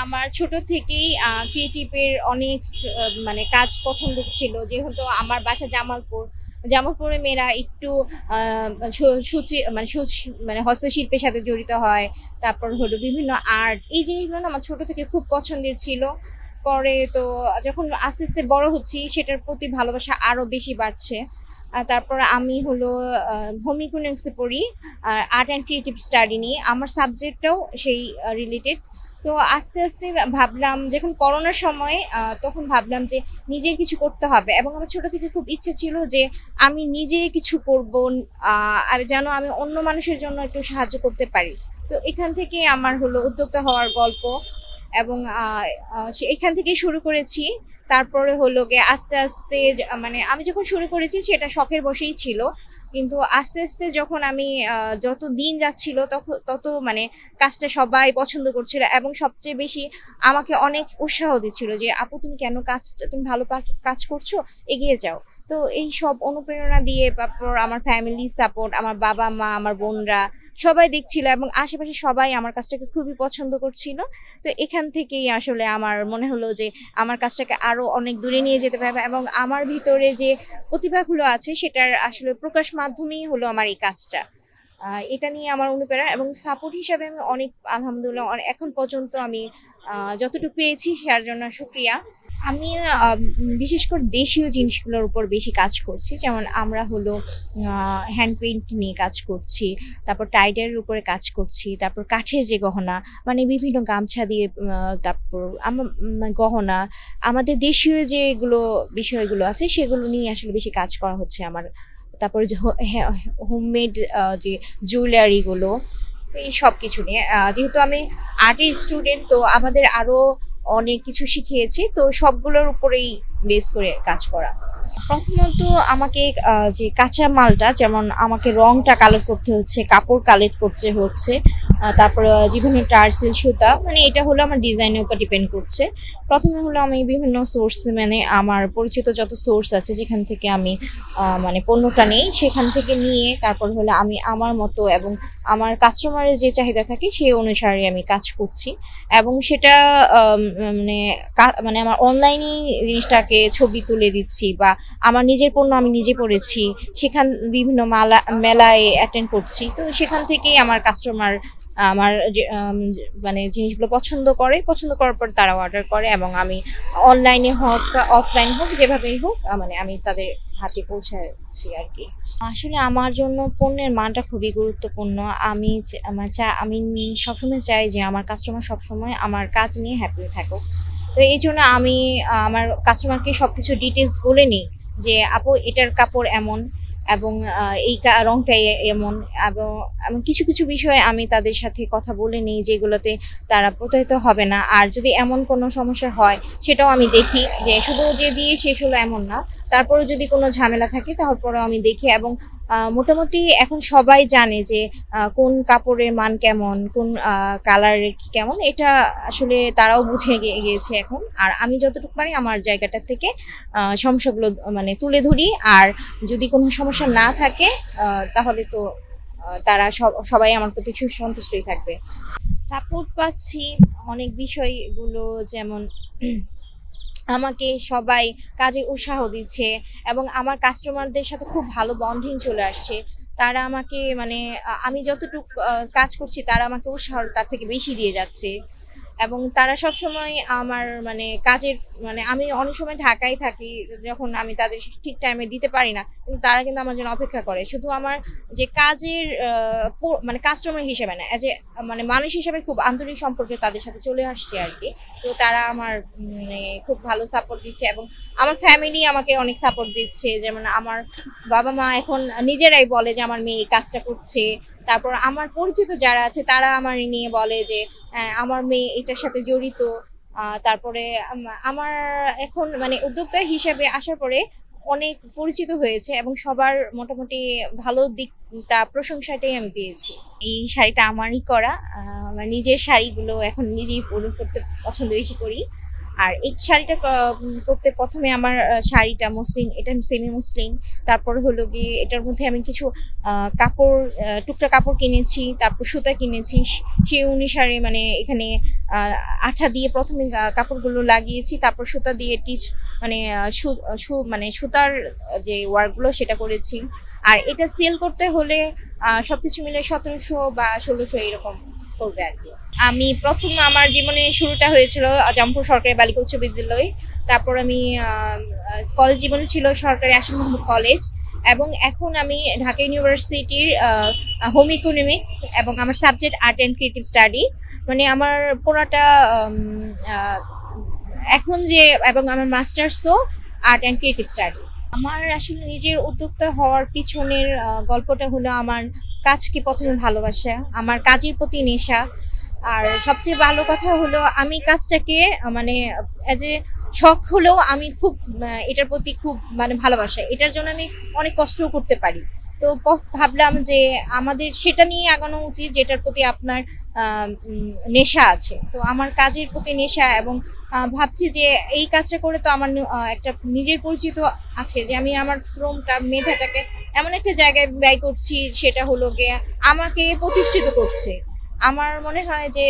আমার ছোট থেকেই ক্রিয়েটিভের অনেক মানে কাজ পছন্দ ছিল, যেহেতু আমার বাসা জামালপুর। জামালপুরে মেয়েরা একটু সূচি মানে মানে হস্তশিল্পের সাথে জড়িত হয়। তারপর হলো বিভিন্ন আর্ট, এই জিনিসগুলো না আমার ছোট থেকে খুব পছন্দের ছিল। পরে তো যখন আস্তে আস্তে বড় হচ্ছি, সেটার প্রতি ভালোবাসা আরো বেশি বাড়ছে। আর তারপর আমি হলো হোম ইকোনমিক্সে পড়ি, আর্ট অ্যান্ড ক্রিয়েটিভ স্টাডি নিয়ে। আমার সাবজেক্টটাও সেই রিলেটেড। তো আস্তে আস্তে ভাবলাম, যখন করোনার সময় তখন ভাবলাম যে নিজের কিছু করতে হবে, এবং আমার ছোট থেকে খুব ইচ্ছে ছিল যে আমি নিজে কিছু করব, আর যেন আমি অন্য মানুষের জন্য একটু সাহায্য করতে পারি। তো এখান থেকে আমার হলো উদ্যোক্তা হওয়ার গল্প, এবং এখান থেকে শুরু করেছি। তারপরে হলো গিয়ে আস্তে আস্তে মানে আমি যখন শুরু করেছি সেটা শখের বশেই ছিল, কিন্তু আস্তে আস্তে যখন আমি যত দিন যাচ্ছিল তত মানে কাজটা সবাই পছন্দ করছিল, এবং সবচেয়ে বেশি আমাকে অনেক উৎসাহ দিচ্ছিল যে আপু তুমি কেন কাজটা, তুমি ভালো কাজ করছো, এগিয়ে যাও। তো এই সব অনুপ্রেরণা দিয়ে, তারপর আমার ফ্যামিলি সাপোর্ট, আমার বাবা মা, আমার বোনরা সবাই দেখছিল, এবং আশেপাশে সবাই আমার কাজটাকে খুবই পছন্দ করছিল। তো এখান থেকেই আসলে আমার মনে হলো যে আমার কাজটাকে আরো অনেক দূরে নিয়ে যেতে পারবে, এবং আমার ভিতরে যে প্রতিভাগুলো আছে সেটার আসলে প্রকাশ মাধ্যমেই হলো আমার এই কাজটা। এটা নিয়ে আমার অনুপ্রেরণা, এবং সাপোর্ট হিসাবে আমি অনেক আলহামদুলিল্লাহ এখন পর্যন্ত আমি যতটুকু পেয়েছি তার জন্য শুক্রিয়া। আমি বিশেষ করে দেশীয় জিনিসগুলোর উপর বেশি কাজ করছি, যেমন আমরা হলো হ্যান্ড পেইন্ট নিয়ে কাজ করছি, তারপর টাইডের উপরে কাজ করছি, তারপর কাঠের যে গহনা, মানে বিভিন্ন গামছা দিয়ে তারপর আমার গহনা, আমাদের দেশীয় যেগুলো বিষয়গুলো আছে সেগুলো নিয়ে আসলে বেশি কাজ করা হচ্ছে আমার। তারপরে যে হোমমেড যে জুয়েলারিগুলো, এই সব কিছু নিয়ে, যেহেতু আমি আর্টের স্টুডেন্ট, তো আমাদের আরো অনেক কিছু শিখিয়েছি, তো সবগুলোর উপরেই বেস করে কাজ করা। প্রথমত আমাকে যে কাঁচা মালটা, যেমন আমাকে রংটা কালেক্ট করতে হচ্ছে, কাপড় কালেক্ট করতে হচ্ছে, তারপর বিভিন্ন টার্সেল সুতা, মানে এটা হলো আমার ডিজাইনের উপর ডিপেন্ড করছে। প্রথমে হলো আমি বিভিন্ন সোর্স, মানে আমার পরিচিত যত সোর্স আছে যেখান থেকে আমি মানে পণ্যটা নেই, সেখান থেকে নিয়ে তারপর হলো আমি আমার মতো এবং আমার কাস্টমারের যে চাহিদা থাকে সেই অনুসারে আমি কাজ করছি। এবং সেটা মানে মানে আমার অনলাইনে জিনিসটাকে ছবি তুলে দিচ্ছি, বা আমার নিজের পণ্য আমি নিজে পড়েছি, সেখান বিভিন্ন মেলায় অ্যাটেন্ড করছি। তো সেখান থেকেই আমার কাস্টমার আমার মানে জিনিসগুলো পছন্দ করার পর তারা অর্ডার করে, এবং আমি অনলাইনে হোক অফলাইন হোক যেভাবেই হোক মানে আমি তাদের হাতে পৌঁছাচ্ছি আর কি। আসলে আমার জন্য পণ্যের মানটা খুবই গুরুত্বপূর্ণ। আমি সবসময় চাই যে আমার কাস্টমার সবসময় আমার কাজ নিয়ে হ্যাপি থাকুক। তো এই জন্য আমি আমার কাস্টমারকে সবকিছু ডিটেলস বলে নিই যে আপু এটার কাপড় এমন, এবং এই রংটা এমন, এবং কিছু কিছু বিষয়ে আমি তাদের সাথে কথা বলে নিই যেগুলোতে তারা প্রতারিত হবে না। আর যদি এমন কোনো সমস্যা হয় সেটাও আমি দেখি, যে শুধু যে দিয়ে শেষ হলো এমন না, তারপরে যদি কোনো ঝামেলা থাকে তারপরেও আমি দেখি। এবং মোটামুটি এখন সবাই জানে যে কোন কাপড়ের মান কেমন, কোন কালারের কেমন, এটা আসলে তারাও বুঝে গিয়েছে এখন। আর আমি যতটুকু পারি আমার জায়গাটা থেকে সমস্যাগুলো মানে তুলে ধরি। আর যদি কোনো সমস্যা না থাকে তাহলে তো তারা সবাই আমার প্রতি সুসন্তুষ্টই থাকবে। সাপোর্ট পাচ্ছি অনেক বিষয়গুলো, যেমন আমাকে সবাই কাজে উৎসাহ দিচ্ছে, এবং আমার কাস্টমারদের সাথে খুব ভালো বন্ডিং চলে আসছে। তারা আমাকে মানে আমি যতটুকু কাজ করছি তারা আমাকে উৎসাহ তার থেকে বেশি দিয়ে যাচ্ছে। এবং তারা সব সময় আমার মানে কাজের, মানে আমি অনেক সময় ঢাকায় থাকি, যখন আমি তাদের ঠিক টাইমে দিতে পারি না, কিন্তু তারা কিন্তু আমার জন্য অপেক্ষা করে। শুধু আমার যে কাজের মানে কাস্টমার হিসেবে না, এজ এ মানে মানুষ হিসেবে খুব আন্তরিক সম্পর্কে তাদের সাথে চলে আসছে আর কি। তো তারা আমার মানে খুব ভালো সাপোর্ট দিচ্ছে, এবং আমার ফ্যামিলি আমাকে অনেক সাপোর্ট দিচ্ছে। যেমন আমার বাবা মা এখন নিজেরাই বলে যে আমার মেয়ে এই কাজটা করছে। তারপর আমার পরিচিত যারা আছে তারা আমার নিয়ে বলে যে আমার মেয়ে এটার সাথে জড়িত। তারপরে আমার এখন মানে উদ্যোক্তা হিসেবে আসার পরে অনেক পরিচিত হয়েছে, এবং সবার মোটামুটি ভালো দিকটা প্রশংসাটাই আমি পেয়েছি। এই শাড়িটা আমারই করা, আমার নিজের শাড়িগুলো এখন নিজেই করতে পছন্দ বেশি করি। আর এই শাড়িটা করতে প্রথমে আমার শাড়িটা মসলিন, এটা সেমি মসলিন। তারপর হলো গিয়ে এটার মধ্যে আমি কিছু কাপড়, টুকরা কাপড় কিনেছি, তারপর সুতা কিনেছি। সেই অনুসারে মানে এখানে আঠা দিয়ে প্রথমে কাপড়গুলো লাগিয়েছি, তারপর সুতা দিয়ে টিচ মানে মানে সুতার যে ওয়ার্কগুলো সেটা করেছি। আর এটা সেল করতে হলে সবকিছু মিলে 1700 বা 1600 এরকম করবে আর কি। আমি প্রথম আমার জীবনে শুরুটা হয়েছিল জামপুর সরকারি বালিকা উচ্চ বিদ্যালয়। তারপর আমি কলেজ জীবনে ছিল সরকারি আশিক মাহমুদ কলেজ, এবং এখন আমি ঢাকা ইউনিভার্সিটির হোম ইকোনমিক্স, এবং আমার subject art and creative study. মানে আমার পুরাটা এখন যে, এবং আমার মাস্টার্সও আর্ট অ্যান্ড ক্রিয়েটিভ স্টাডি। আমার আসলে নিজের উদ্যোক্তা হওয়ার পিছনের গল্পটা হলো আমার কাজকে প্রথমে ভালোবাসা, আমার কাজের প্রতি নেশা। আর সবচেয়ে ভালো কথা হলো আমি কাজটাকে মানে এজ এ শখ হলেও আমি খুব এটার প্রতি খুব মানে ভালোবাসা, এটার জন্য আমি অনেক কষ্টও করতে পারি। তো ভাবলাম যে আমাদের সেটা নিয়ে আগানো উচিত যেটার প্রতি আপনার নেশা আছে। তো আমার কাজের প্রতি নেশা, এবং ভাবছি যে এই কাজটা করে তো আমার একটা নিজের পরিচিত আছে, যে আমি আমার শ্রমটা মেধাটাকে এমন একটা জায়গায় ব্যয় করছি, সেটা হলো গিয়ে আমাকে প্রতিষ্ঠিত করছে। আমার মনে হয় যে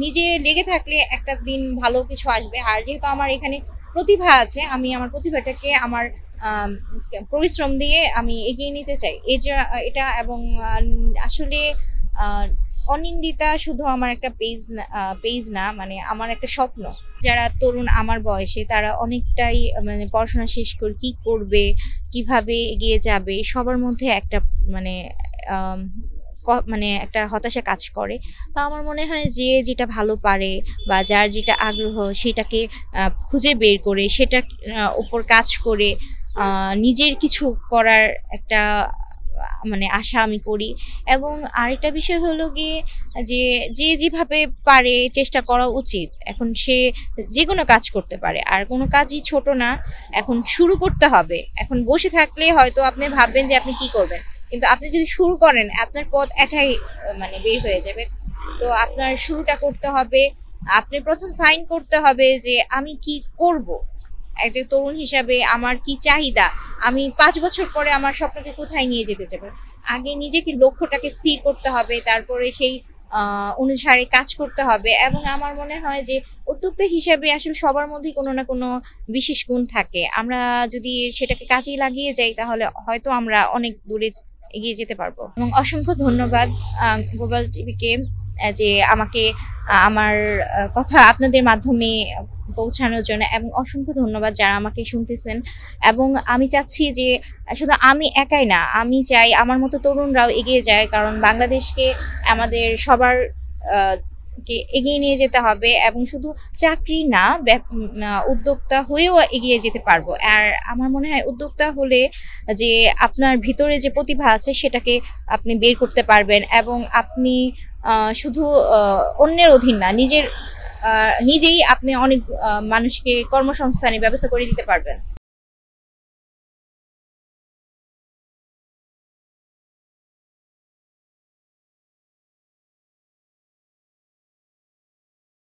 নিজে লেগে থাকলে একটা দিন ভালো কিছু আসবে। আর যেহেতু আমার এখানে প্রতিভা আছে, আমি আমার প্রতিভাটাকে আমার পরিশ্রম দিয়ে আমি এগিয়ে নিতে চাই এটা। এবং আসলে অনিন্দিতা শুধু আমার একটা পেজ না, মানে আমার একটা স্বপ্ন। যারা তরুণ আমার বয়সে, তারা অনেকটাই মানে পড়াশোনা শেষ করে কি করবে, কিভাবে এগিয়ে যাবে, সবার মধ্যে একটা মানে মানে একটা হতাশা কাজ করে। তো আমার মনে হয় যে যেটা ভালো পারে বা যার যেটা আগ্রহ, সেটাকে খুঁজে বের করে সেটা উপর কাজ করে নিজের কিছু করার একটা মানে আশা আমি করি। এবং আরেকটা বিষয় হলো গিয়ে যে যে যেভাবে পারে চেষ্টা করা উচিত। এখন সে যে কোনো কাজ করতে পারে, আর কোনো কাজই ছোট না। এখন শুরু করতে হবে। এখন বসে থাকলে হয়তো আপনি ভাববেন যে আপনি কি করবেন, কিন্তু আপনি যদি শুরু করেন আপনার পথ একাই মানে বের হয়ে যাবে। তো আপনার শুরুটা করতে হবে। আপনি প্রথম ফাইন্ড করতে হবে যে আমি কি করব, একজন তরুণ হিসাবে আমার কি চাহিদা, আমি 5 বছর পরে আমার স্বপ্নকে কোথায় নিয়ে যেতে চাই। আগে নিজেকে লক্ষ্যটাকে স্থির করতে হবে, তারপরে সেই অনুসারে কাজ করতে হবে। এবং আমার মনে হয় যে উদ্যোক্তা হিসাবে আসলে সবার মধ্যেই কোনো না কোনো বিশেষ গুণ থাকে। আমরা যদি সেটাকে কাজে লাগিয়ে যাই, তাহলে হয়তো আমরা অনেক দূরে এগিয়ে যেতে পারবো। এবং অসংখ্য ধন্যবাদ গ্লোবাল টিভিকে যে আমাকে আমার কথা আপনাদের মাধ্যমে পৌঁছানোর জন্য, এবং অসংখ্য ধন্যবাদ যারা আমাকে শুনতেছেন। এবং আমি চাচ্ছি যে শুধু আমি একাই না, আমি চাই আমার মতো তরুণরাও এগিয়ে যায়, কারণ বাংলাদেশকে আমাদের সবার কে এগিয়ে নিয়ে যেতে হবে। এবং শুধু চাকরি না, উদ্যোক্তা হয়েও এগিয়ে যেতে পারবো। আর আমার মনে হয় উদ্যোক্তা হলে যে আপনার ভিতরে যে প্রতিভা আছে সেটাকে আপনি বের করতে পারবেন, এবং আপনি শুধু অন্যের অধীন না, নিজেই আপনি অনেক মানুষকে কর্মসংস্থানের ব্যবস্থা করে দিতে পারবেন।